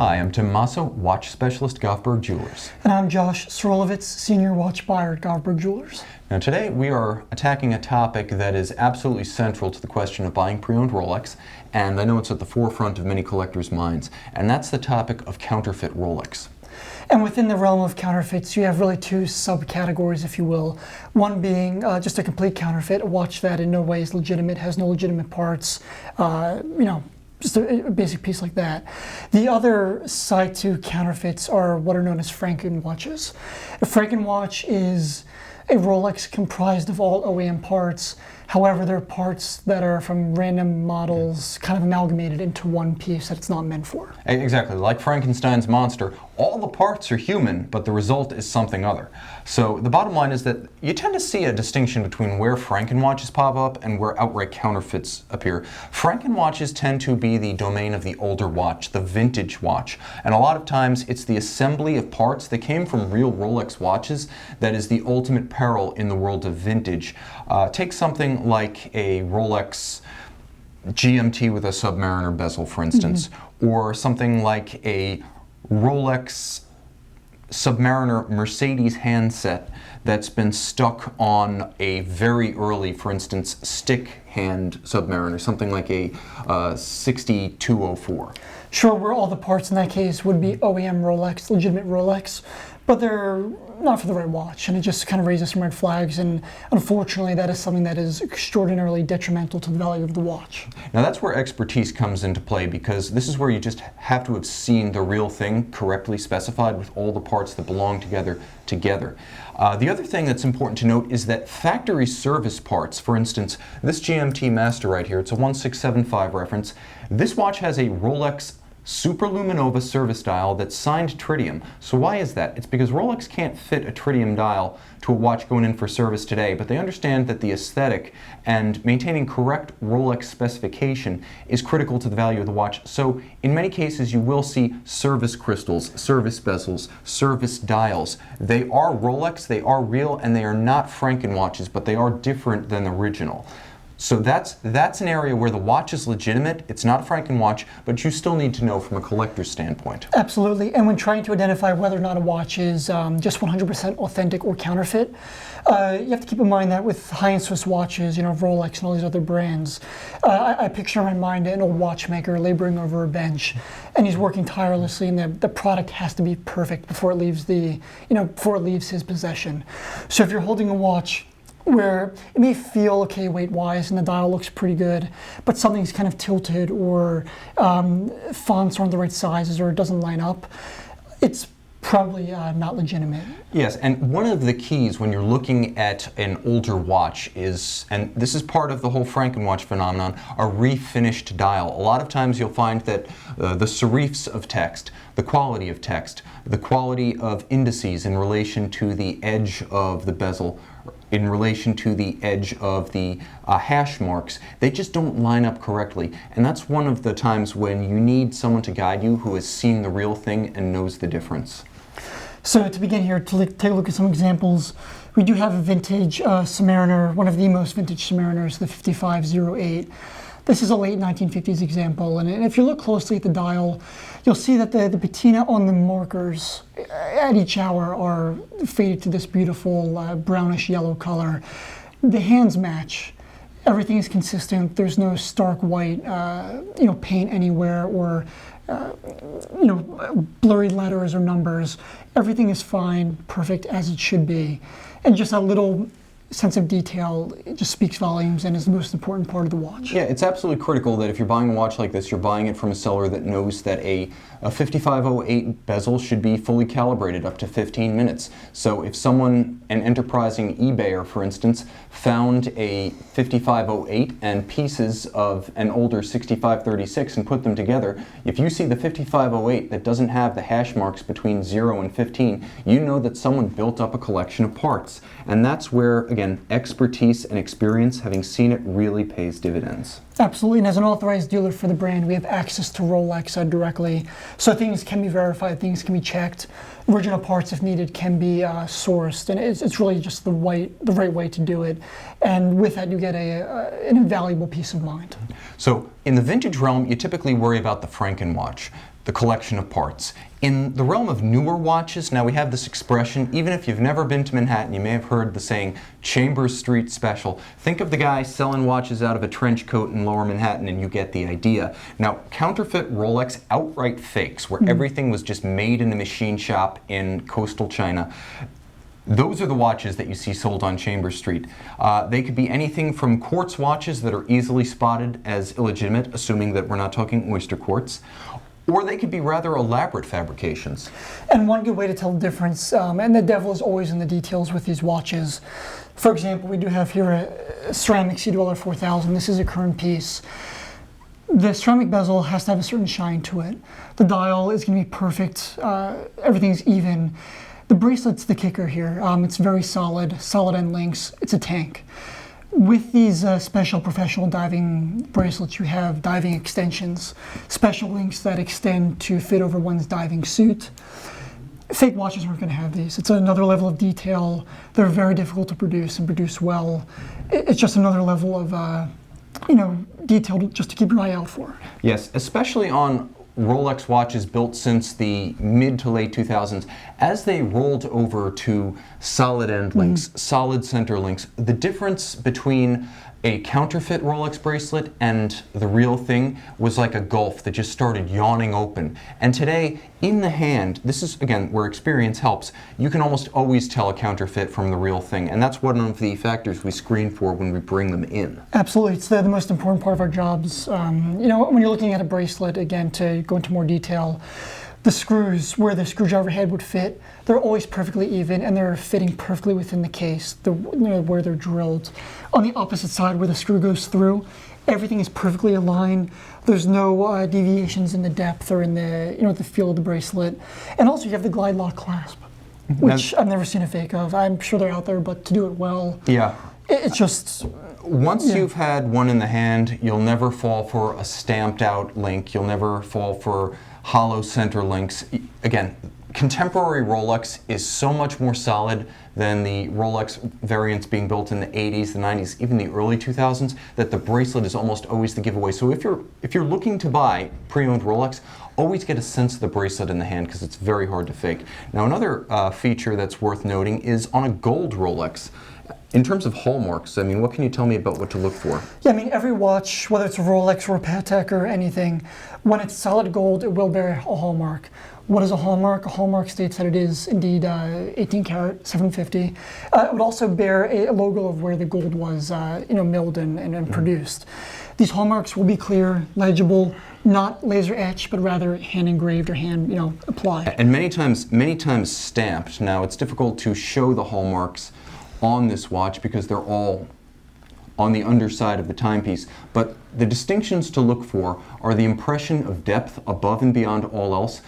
Hi, I'm Tim Mosso, watch specialist, Govberg Jewelers. And I'm Josh Srolovitz, senior watch buyer at Govberg Jewelers. Now today we are attacking a topic that is absolutely central to the question of buying pre-owned Rolex, and I know it's at the forefront of many collectors' minds, and that's the topic of counterfeit Rolex. And within the realm of counterfeits, you have really two subcategories, if you will. One being just a complete counterfeit, a watch that in no way is legitimate, has no legitimate parts, just a basic piece like that. The other side to counterfeits are what are known as Franken watches. A Franken watch is a Rolex comprised of all OEM parts. However, there are parts that are from random models kind of amalgamated into one piece that it's not meant for. Exactly, like Frankenstein's monster, all the parts are human, but the result is something other. So the bottom line is that you tend to see a distinction between where Franken watches pop up and where outright counterfeits appear. Franken watches tend to be the domain of the older watch, the vintage watch, and a lot of times it's the assembly of parts that came from real Rolex watches that is the ultimate peril in the world of vintage. Take something like a Rolex GMT with a Submariner bezel, for instance, or something like a Rolex Submariner Mercedes handset that's been stuck on a very early, for instance, stick hand Submariner, something like a 6204. Sure, where all the parts in that case would be OEM Rolex, legitimate Rolex, but they're not for the right watch, and it just kind of raises some red flags, and unfortunately that is something that is extraordinarily detrimental to the value of the watch. Now that's where expertise comes into play, because this is where you just have to have seen the real thing correctly specified with all the parts that belong together. The other thing that's important to note is that factory service parts, for instance, this GMT Master right here, it's a 1675 reference. This watch has a Rolex Superluminova service dial that's signed tritium. So why is that? It's because Rolex can't fit a tritium dial to a watch going in for service today, but they understand that the aesthetic and maintaining correct Rolex specification is critical to the value of the watch. So in many cases you will see service crystals, service bezels, service dials. They are Rolex, they are real, and they are not Franken watches, but they are different than the original. So that's an area where the watch is legitimate. It's not a Franken watch, but you still need to know from a collector's standpoint. Absolutely, and when trying to identify whether or not a watch is just 100% authentic or counterfeit, you have to keep in mind that with high-end Swiss watches, Rolex and all these other brands, I picture in my mind an old watchmaker laboring over a bench, and he's working tirelessly, and the product has to be perfect before it leaves before it leaves his possession. So if you're holding a watch where it may feel okay weight-wise and the dial looks pretty good, but something's kind of tilted, or fonts aren't the right sizes, or it doesn't line up, it's probably not legitimate. Yes, and one of the keys when you're looking at an older watch is, and this is part of the whole Franken watch phenomenon, a refinished dial. A lot of times you'll find that the serifs of text, the quality of text, the quality of indices in relation to the edge of the bezel, in relation to the edge of the hash marks, they just don't line up correctly. And that's one of the times when you need someone to guide you who has seen the real thing and knows the difference. So to begin here, to take a look at some examples, we do have a vintage Submariner, one of the most vintage Submariners, the 5508. This is a late 1950s example, and if you look closely at the dial, you'll see that the patina on the markers at each hour are faded to this beautiful brownish yellow color. The hands match. Everything is consistent. There's no stark white, paint anywhere, or blurry letters or numbers. Everything is fine, perfect as it should be, and just a little sense of detail, it just speaks volumes and is the most important part of the watch. Yeah, it's absolutely critical that if you're buying a watch like this, you're buying it from a seller that knows that a 5508 bezel should be fully calibrated up to 15 minutes. So if someone, an enterprising eBayer for instance, found a 5508 and pieces of an older 6536 and put them together, if you see the 5508 that doesn't have the hash marks between 0 and 15, you know that someone built up a collection of parts. And that's where, again, expertise and experience, having seen it, really pays dividends. Absolutely, and as an authorized dealer for the brand, we have access to Rolex directly, so things can be verified, things can be checked. Original parts, if needed, can be sourced, and it's really just the right way to do it. And with that, you get an invaluable peace of mind. So in the vintage realm, you typically worry about the Franken-watch, the collection of parts. In the realm of newer watches, now we have this expression, even if you've never been to Manhattan, you may have heard the saying, Chambers Street Special. Think of the guy selling watches out of a trench coat in lower Manhattan and you get the idea. Now, counterfeit Rolex outright fakes, where everything was just made in a machine shop in coastal China. Those are the watches that you see sold on Chambers Street. They could be anything from quartz watches that are easily spotted as illegitimate, assuming that we're not talking oyster quartz, or they could be rather elaborate fabrications. And one good way to tell the difference, and the devil is always in the details with these watches. For example, we do have here a ceramic Sea Dweller 4000. This is a current piece. The ceramic bezel has to have a certain shine to it. The dial is going to be perfect. Everything's even. The bracelet's the kicker here. It's very solid end links. It's a tank. With these special professional diving bracelets, you have diving extensions, special links that extend to fit over one's diving suit. Fake watches aren't going to have these. It's another level of detail. They're very difficult to produce and produce well. It's just another level of, detail just to keep your eye out for. Yes, especially on Rolex watches built since the mid to late 2000s, as they rolled over to solid end links, solid center links, the difference between a counterfeit Rolex bracelet and the real thing was like a gulf that just started yawning open. And today, in the hand, this is, again, where experience helps, you can almost always tell a counterfeit from the real thing. And that's one of the factors we screen for when we bring them in. Absolutely. It's the most important part of our jobs. When you're looking at a bracelet, again, to go into more detail, the screws where the screwdriver head would fit, they're always perfectly even and they're fitting perfectly within the case, where they're drilled. On the opposite side where the screw goes through, everything is perfectly aligned. There's no deviations in the depth or in the feel of the bracelet. And also you have the glide lock clasp, which I've never seen a fake of. I'm sure they're out there, but to do it well, yeah, it's just... Once you've had one in the hand, you'll never fall for a stamped out link. You'll never fall for hollow center links. Again, contemporary Rolex is so much more solid than the Rolex variants being built in the 80s, the 90s, even the early 2000s, that the bracelet is almost always the giveaway. So if you're looking to buy pre-owned Rolex, always get a sense of the bracelet in the hand because it's very hard to fake. Now another feature that's worth noting is on a gold Rolex. In terms of hallmarks, I mean, what can you tell me about what to look for? Yeah, I mean, every watch, whether it's a Rolex or a Patek or anything, when it's solid gold, it will bear a hallmark. What is a hallmark? A hallmark states that it is indeed 18 karat, 750. It would also bear a logo of where the gold was, milled and produced. These hallmarks will be clear, legible, not laser etched, but rather hand engraved or hand, applied. And many times stamped. Now, it's difficult to show the hallmarks on this watch because they're all on the underside of the timepiece. But the distinctions to look for are the impression of depth above and beyond all else.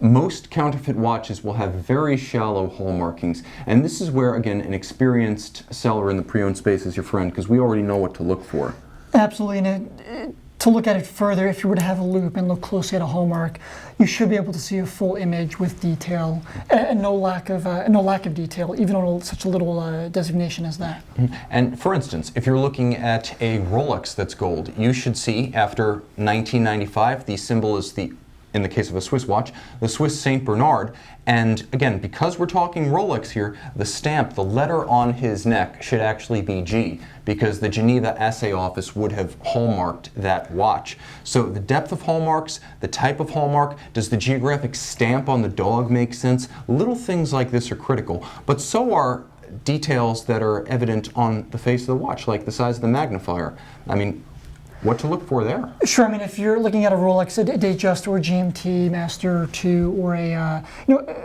Most counterfeit watches will have very shallow hall markings. And this is where, again, an experienced seller in the pre-owned space is your friend because we already know what to look for. Absolutely. And to look at it further, if you were to have a loop and look closely at a hallmark, you should be able to see a full image with detail and no lack of detail, even on such a little designation as that. And for instance, if you're looking at a Rolex that's gold, you should see after 1995, the symbol is in the case of a Swiss watch, the Swiss Saint Bernard. And again, because we're talking Rolex here, the stamp, the letter on his neck should actually be G, because the Geneva Assay Office would have hallmarked that watch. So the depth of hallmarks, the type of hallmark, does the geographic stamp on the dog make sense? Little things like this are critical, but so are details that are evident on the face of the watch, like the size of the magnifier. I mean, what to look for there? Sure. I mean, if you're looking at a Rolex, a Datejust or a GMT Master 2 or a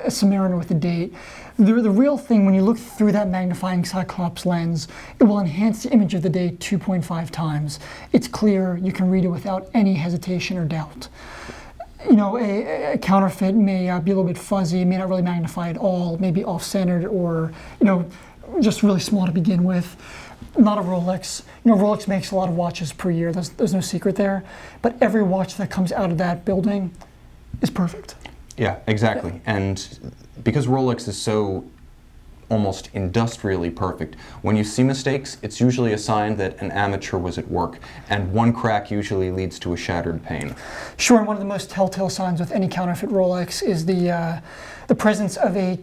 Submariner with a date, the real thing when you look through that magnifying Cyclops lens, it will enhance the image of the date 2.5 times. It's clear. You can read it without any hesitation or doubt. A counterfeit may be a little bit fuzzy, may not really magnify at all, maybe off-centered or just really small to begin with. Not a Rolex. Rolex makes a lot of watches per year. There's no secret there. But every watch that comes out of that building is perfect. Yeah, exactly. And because Rolex is so almost industrially perfect. When you see mistakes, it's usually a sign that an amateur was at work, and one crack usually leads to a shattered pane. Sure, and one of the most telltale signs with any counterfeit Rolex is the presence of a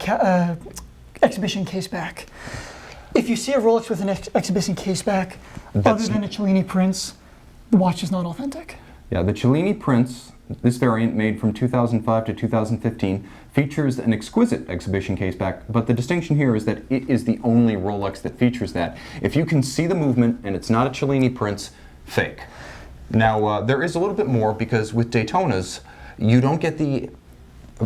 exhibition case back. If you see a Rolex with an exhibition case back, other than a Cellini prints, the watch is not authentic. Yeah, the Cellini prints, this variant made from 2005 to 2015, features an exquisite exhibition case back, but the distinction here is that it is the only Rolex that features that. If you can see the movement and it's not a Cellini prints, fake. Now, there is a little bit more, because with Daytonas, you don't get the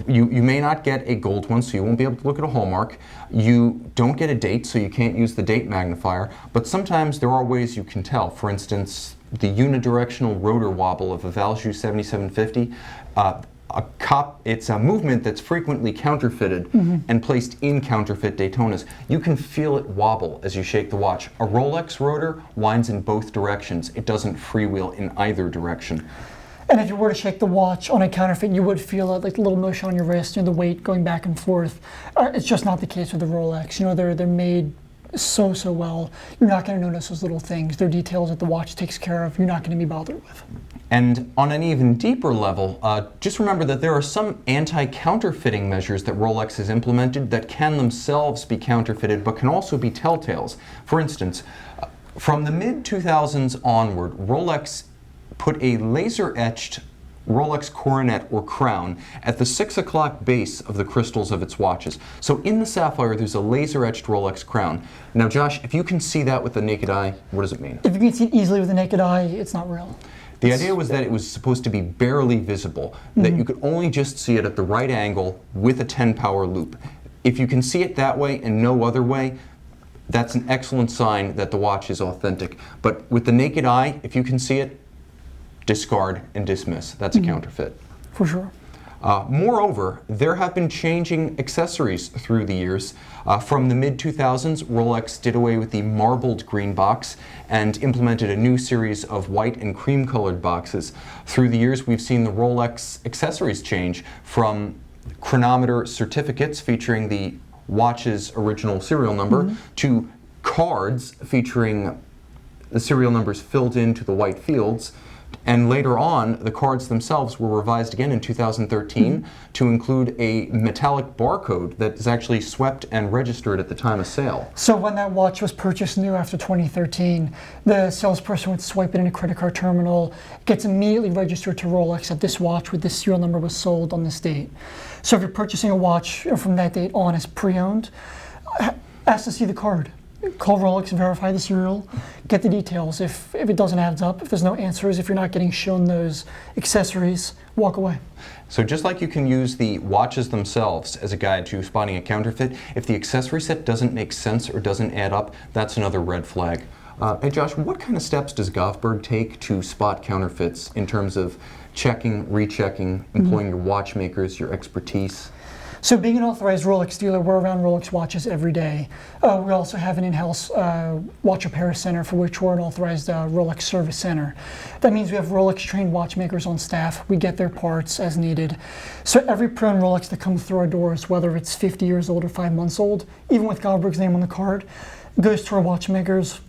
You may not get a gold one, so you won't be able to look at a hallmark. You don't get a date, so you can't use the date magnifier, but sometimes there are ways you can tell. For instance, the unidirectional rotor wobble of a Valjoux 7750, it's a movement that's frequently counterfeited and placed in counterfeit Daytonas. You can feel it wobble as you shake the watch. A Rolex rotor winds in both directions. It doesn't freewheel in either direction. And if you were to shake the watch on a counterfeit, you would feel like a little motion on your wrist, the weight going back and forth. It's just not the case with the Rolex. They're made so well. You're not going to notice those little things. They're details that the watch takes care of. You're not going to be bothered with. And on an even deeper level, just remember that there are some anti-counterfeiting measures that Rolex has implemented that can themselves be counterfeited, but can also be telltales. For instance, from the mid-2000s onward, Rolex put a laser-etched Rolex coronet or crown at the 6 o'clock base of the crystals of its watches. So in the sapphire, there's a laser-etched Rolex crown. Now, Josh, if you can see that with the naked eye, what does it mean? If you can see it easily with the naked eye, it's not real. The idea was that it was supposed to be barely visible, that you could only just see it at the right angle with a 10-power loop. If you can see it that way and no other way, that's an excellent sign that the watch is authentic. But with the naked eye, if you can see it, discard and dismiss. That's a counterfeit. For sure. Moreover, there have been changing accessories through the years. From the mid-2000s, Rolex did away with the marbled green box and implemented a new series of white and cream-colored boxes. Through the years, we've seen the Rolex accessories change from chronometer certificates featuring the watch's original serial number to cards featuring the serial numbers filled into the white fields. And later on, the cards themselves were revised again in 2013 to include a metallic barcode that is actually swept and registered at the time of sale. So when that watch was purchased new after 2013, the salesperson would swipe it in a credit card terminal. It gets immediately registered to Rolex that this watch with this serial number was sold on this date. So if you're purchasing a watch from that date on as pre-owned, ask to see the card. Call Rolex, verify the serial, get the details. If it doesn't add up, if there's no answers, if you're not getting shown those accessories, walk away. So just like you can use the watches themselves as a guide to spotting a counterfeit, if the accessory set doesn't make sense or doesn't add up, that's another red flag. Hey Josh, what kind of steps does Govberg take to spot counterfeits in terms of checking, rechecking, employing your watchmakers, your expertise? So being an authorized Rolex dealer, we're around Rolex watches every day. We also have an in-house watch repair center for which we're an authorized Rolex service center. That means we have Rolex trained watchmakers on staff. We get their parts as needed. So every pre-owned Rolex that comes through our doors, whether it's 50 years old or 5 months old, even with Govberg's name on the card, goes to our watchmakers,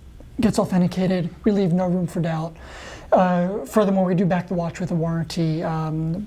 gets authenticated. We leave no room for doubt. Furthermore, we do back the watch with a warranty,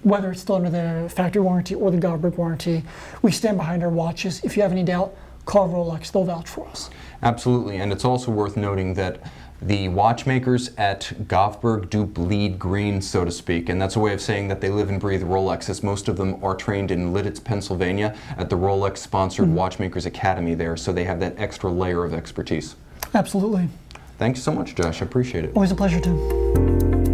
whether it's still under the factory warranty or the Govberg warranty. We stand behind our watches. If you have any doubt, call Rolex. They'll vouch for us. Absolutely, and it's also worth noting that the watchmakers at Govberg do bleed green, so to speak, and that's a way of saying that they live and breathe Rolex, as most of them are trained in Lidditz, Pennsylvania, at the Rolex-sponsored Watchmakers Academy there, so they have that extra layer of expertise. Absolutely. Thanks so much, Josh. I appreciate it. Always a pleasure, Tim.